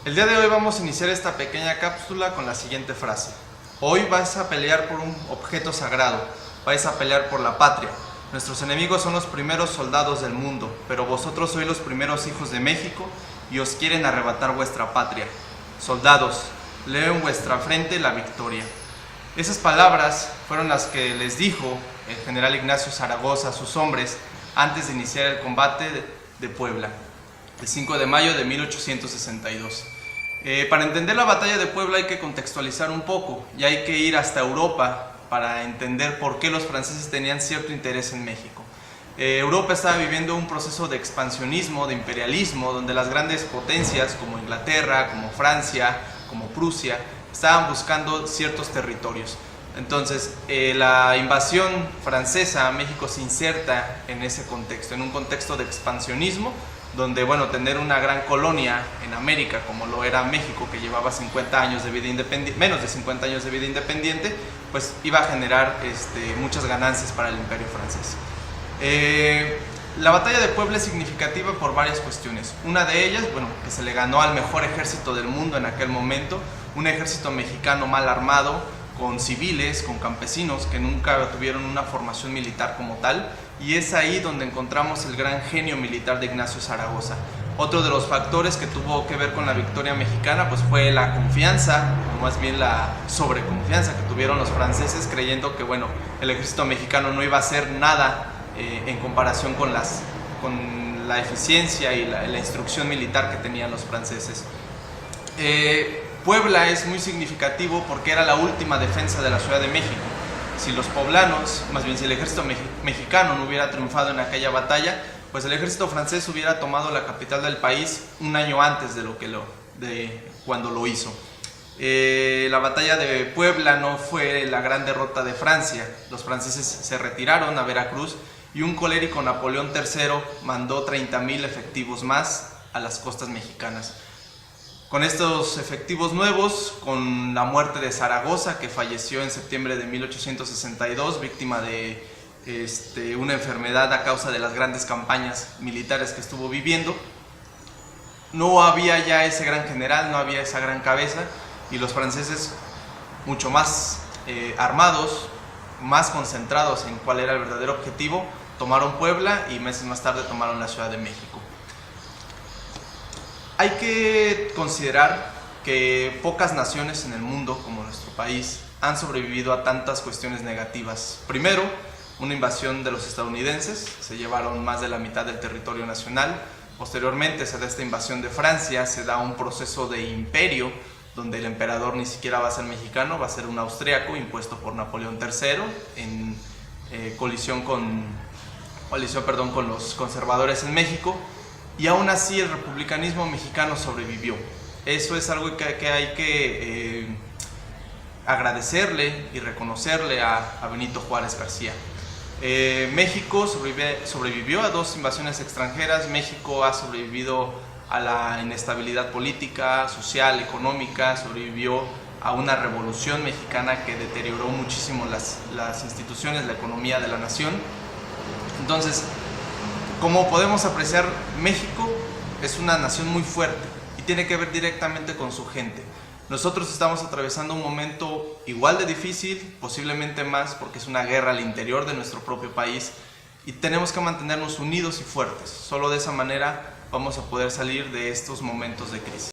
El día de hoy vamos a iniciar esta pequeña cápsula con la siguiente frase. Hoy vais a pelear por un objeto sagrado, vais a pelear por la patria. Nuestros enemigos son los primeros soldados del mundo, pero vosotros sois los primeros hijos de México y os quieren arrebatar vuestra patria. Soldados, leo en vuestra frente la victoria. Esas palabras fueron las que les dijo el general Ignacio Zaragoza a sus hombres antes de iniciar el combate de Puebla, el 5 de mayo de 1862. Para entender la batalla de Puebla hay que contextualizar un poco y hay que ir hasta Europa para entender por qué los franceses tenían cierto interés en México. Europa estaba viviendo un proceso de expansionismo, de imperialismo, donde las grandes potencias como Inglaterra, como Francia, como Prusia, estaban buscando ciertos territorios. Entonces, la invasión francesa a México se inserta en ese contexto, en un contexto de expansionismo, donde, bueno, tener una gran colonia en América, como lo era México, que llevaba 50 años de vida independiente, menos de 50 años de vida independiente, pues iba a generar muchas ganancias para el Imperio francés. La batalla de Puebla es significativa por varias cuestiones. Una de ellas, bueno, que se le ganó al mejor ejército del mundo en aquel momento, un ejército mexicano mal armado, con civiles, con campesinos que nunca tuvieron una formación militar como tal, y es ahí donde encontramos el gran genio militar de Ignacio Zaragoza. Otro de los factores que tuvo que ver con la victoria mexicana pues fue la confianza, o más bien la sobreconfianza que tuvieron los franceses, creyendo que, bueno, el ejército mexicano no iba a hacer nada en comparación con la eficiencia y la instrucción militar que tenían los franceses. Puebla es muy significativo porque era la última defensa de la Ciudad de México. Si los poblanos, más bien si el ejército mexicano no hubiera triunfado en aquella batalla, pues el ejército francés hubiera tomado la capital del país un año antes de cuando lo hizo. La batalla de Puebla no fue la gran derrota de Francia. Los franceses se retiraron a Veracruz y un colérico Napoleón III mandó 30,000 efectivos más a las costas mexicanas. Con estos efectivos nuevos, con la muerte de Zaragoza, que falleció en septiembre de 1862, víctima de una enfermedad a causa de las grandes campañas militares que estuvo viviendo, no había ya ese gran general, no había esa gran cabeza, y los franceses, mucho más armados, más concentrados en cuál era el verdadero objetivo, tomaron Puebla y meses más tarde tomaron la Ciudad de México. Hay que considerar que pocas naciones en el mundo, como nuestro país, han sobrevivido a tantas cuestiones negativas. Primero, una invasión de los estadounidenses, se llevaron más de la mitad del territorio nacional. Posteriormente se da esta invasión de Francia, se da un proceso de imperio, donde el emperador ni siquiera va a ser mexicano, va a ser un austriaco impuesto por Napoleón III en colisión con los conservadores en México. Y aún así el republicanismo mexicano sobrevivió. Eso es algo que hay que agradecerle y reconocerle a Benito Juárez García. México sobrevivió a 2 invasiones extranjeras. México ha sobrevivido a la inestabilidad política, social, económica, sobrevivió a una revolución mexicana que deterioró muchísimo las instituciones, la economía de la nación. Entonces, como podemos apreciar, México es una nación muy fuerte y tiene que ver directamente con su gente. Nosotros estamos atravesando un momento igual de difícil, posiblemente más, porque es una guerra al interior de nuestro propio país y tenemos que mantenernos unidos y fuertes. Solo de esa manera vamos a poder salir de estos momentos de crisis.